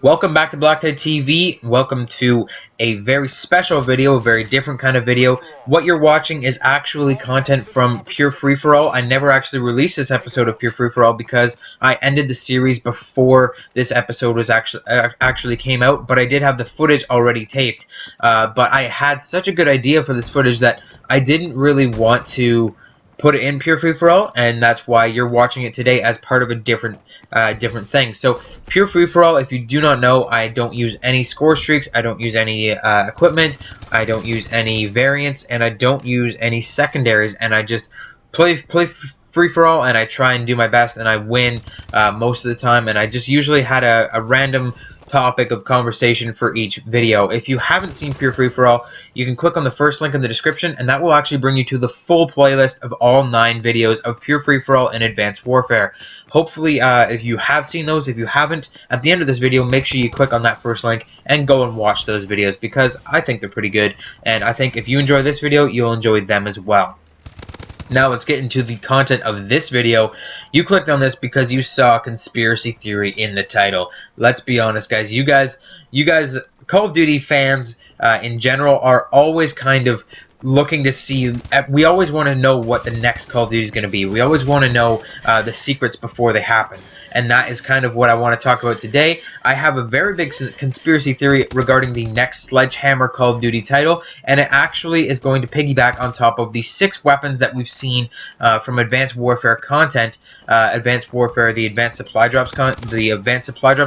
Welcome back to BlackTideTV. Welcome to a very special video, a very different kind of video. What you're watching is actually content from Pure Free For All. I never actually released this episode of Pure Free For All because I ended the series before this episode was actually came out, but I did have the footage already taped. But I had such a good idea for this footage that I didn't really want to put it in Pure Free For All, and that's why you're watching it today as part of a different thing. So Pure Free For All, if you do not know, I don't use any score streaks, I don't use any equipment, I don't use any variants, and I don't use any secondaries, and I just play free for all, and I try and do my best, and I win most of the time, and I just usually had a random topic of conversation for each video. If you haven't seen Pure Free For All, you can click on the first link in the description, and that will actually bring you to the full playlist of all 9 videos of Pure Free For All and Advanced Warfare. Hopefully, if you have seen those, if you haven't, at the end of this video, make sure you click on that first link and go and watch those videos, because I think they're pretty good, and I think if you enjoy this video, you'll enjoy them as well. Now let's get into the content of this video. You clicked on this because you saw a conspiracy theory in the title. Let's be honest, guys. You guys, Call of Duty fans in general are always kind of looking to see. We always want to know what the next Call of Duty is going to be. We always want to know the secrets before they happen, and that is kind of what I want to talk about today. I have a very big conspiracy theory regarding the next Sledgehammer Call of Duty title, and it actually is going to piggyback on top of the 6 weapons that we've seen from Advanced Warfare content. Advanced Warfare, the Advanced Supply Drops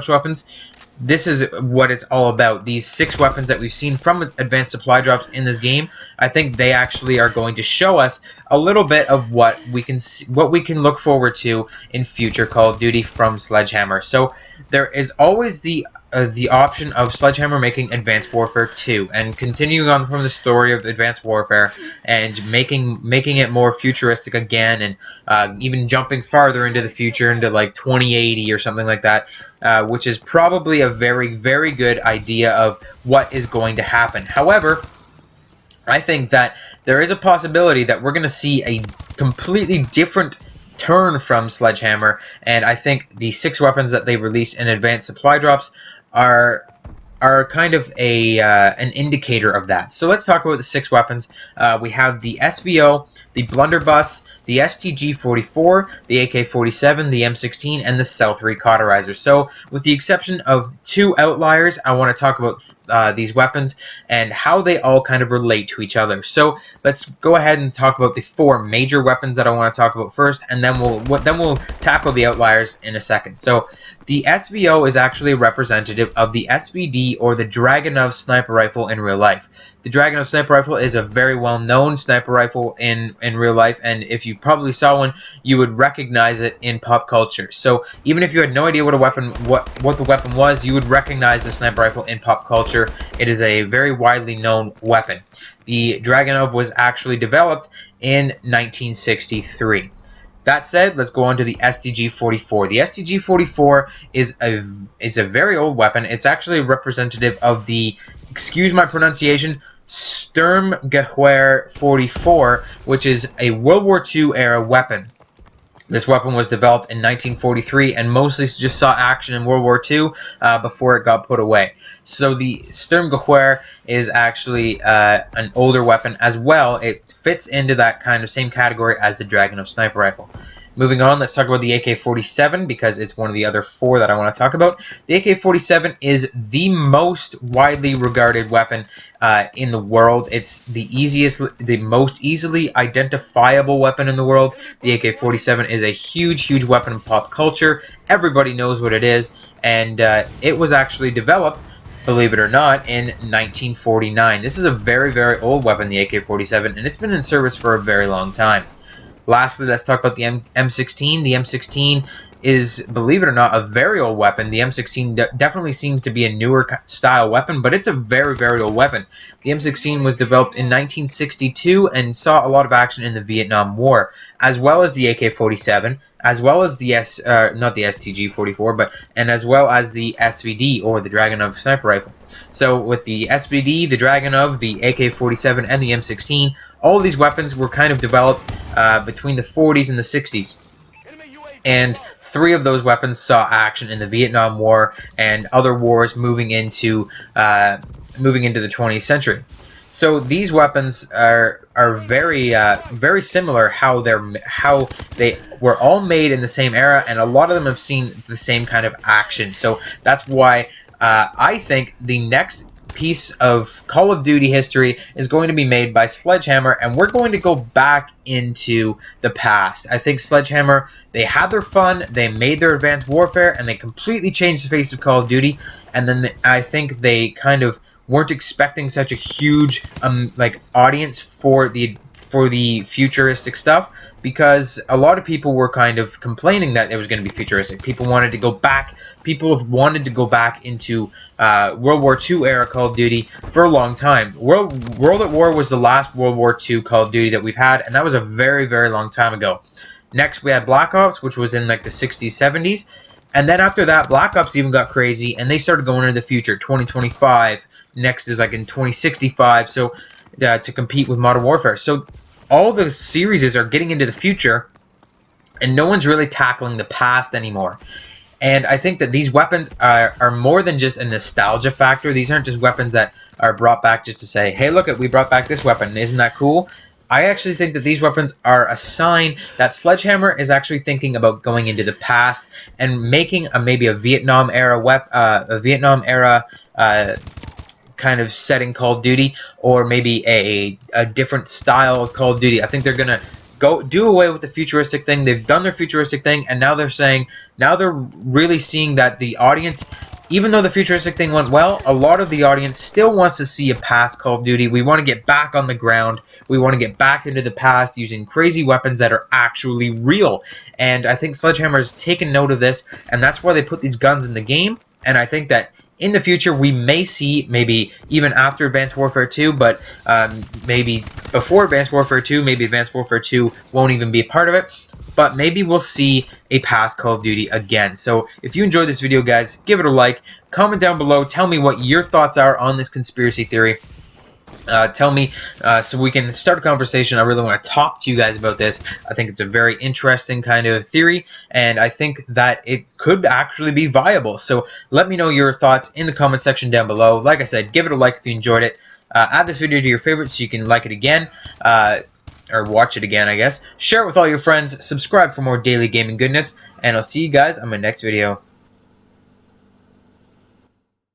weapons. This is what it's all about. These 6 weapons that we've seen from Advanced Supply Drops in this game, I think they actually are going to show us a little bit of what we can look forward to in future Call of Duty from Sledgehammer. So there is always the option of Sledgehammer making Advanced Warfare 2 and continuing on from the story of Advanced Warfare and making it more futuristic again, and even jumping farther into the future, into like 2080 or something like that, which is probably a very, very good idea of what is going to happen. However, I think that there is a possibility that we're going to see a completely different turn from Sledgehammer, and I think the 6 weapons that they released in Advanced Supply Drops are kind of an indicator of that. So let's talk about the 6 weapons. We have the SVO, the Blunderbuss, the STG-44, the AK-47, the M16, and the Cell-3 Cauterizer. So with the exception of 2 outliers, I want to talk about these weapons and how they all kind of relate to each other. So let's go ahead and talk about the 4 major weapons that I want to talk about first, and then we'll tackle the outliers in a second. So the SVO is actually representative of the SVD, or the Dragunov sniper rifle, in real life. The Dragunov sniper rifle is a very well-known sniper rifle in real life, and if you probably saw one, you would recognize it in pop culture. So even if you had no idea what the weapon was, you would recognize the sniper rifle in pop culture. It is a very widely known weapon. The Dragunov was actually developed in 1963. That said, let's go on to the STG-44. The STG-44 is a very old weapon. It's actually representative of the, excuse my pronunciation, Sturmgewehr 44, which is a World War II era weapon. This weapon was developed in 1943 and mostly just saw action in World War II before it got put away. So the Sturmgewehr is actually an older weapon as well. It fits into that kind of same category as the Dragunov sniper rifle. Moving on, let's talk about the AK-47, because it's one of the other 4 that I want to talk about. The AK-47 is the most widely regarded weapon in the world. It's the most easily identifiable weapon in the world. The AK-47 is a huge, huge weapon in pop culture. Everybody knows what it is, and it was actually developed, believe it or not, in 1949. This is a very, very old weapon, the AK-47, and it's been in service for a very long time. Lastly, let's talk about the M16. The M16 is, believe it or not, a very old weapon. The M16 definitely seems to be a newer style weapon, but it's a very, very old weapon. The M16 was developed in 1962 and saw a lot of action in the Vietnam War, as well as the AK-47, as well as the not the STG-44, and as well as the SVD, or the Dragunov sniper rifle. So with the SVD, the Dragunov, the AK-47, and the M16, all of these weapons were kind of developed between the 40s and the 60s. And 3 of those weapons saw action in the Vietnam War and other wars moving into the 20th century. So these weapons are very similar. How they were all made in the same era, and a lot of them have seen the same kind of action. So that's why I think the next piece of Call of Duty history is going to be made by Sledgehammer, and we're going to go back into the past. I think Sledgehammer, they had their fun, they made their Advanced Warfare, and they completely changed the face of Call of Duty, and then I think they kind of weren't expecting such a huge audience for the futuristic stuff, because a lot of people were kind of complaining that it was going to be futuristic. People wanted to go back. People have wanted to go back into World War II era Call of Duty for a long time. World at War was the last World War II Call of Duty that we've had, and that was a very, very long time ago. Next, we had Black Ops, which was in like the 60s, 70s. And then after that, Black Ops even got crazy, and they started going into the future, 2025. Next is like in 2065, so to compete with Modern Warfare. So all the series are getting into the future, and no one's really tackling the past anymore. And I think that these weapons are more than just a nostalgia factor. These aren't just weapons that are brought back just to say, hey, look, we brought back this weapon. Isn't that cool? I actually think that these weapons are a sign that Sledgehammer is actually thinking about going into the past and making maybe a Vietnam era kind of setting Call of Duty, or maybe a different style of Call of Duty. I think they're gonna do away with the futuristic thing. They've done their futuristic thing, and now they're really seeing that the audience, even though the futuristic thing went well, a lot of the audience still wants to see a past Call of Duty. We want to get back on the ground. We want to get back into the past using crazy weapons that are actually real. And I think Sledgehammer's taken note of this, and that's why they put these guns in the game. And I think that in the future, we may see, maybe even after Advanced Warfare 2, but maybe before Advanced Warfare 2, maybe Advanced Warfare 2 won't even be a part of it, but maybe we'll see a past Call of Duty again. So if you enjoyed this video, guys, give it a like, comment down below, tell me what your thoughts are on this conspiracy theory. Tell me so we can start a conversation. I really want to talk to you guys about this. I think it's a very interesting kind of theory, and I think that it could actually be viable. So let me know your thoughts in the comment section down below. Like I said, give it a like if you enjoyed it. Add this video to your favorites so you can like it again, or watch it again, I guess. Share it with all your friends. Subscribe for more daily gaming goodness, and I'll see you guys on my next video.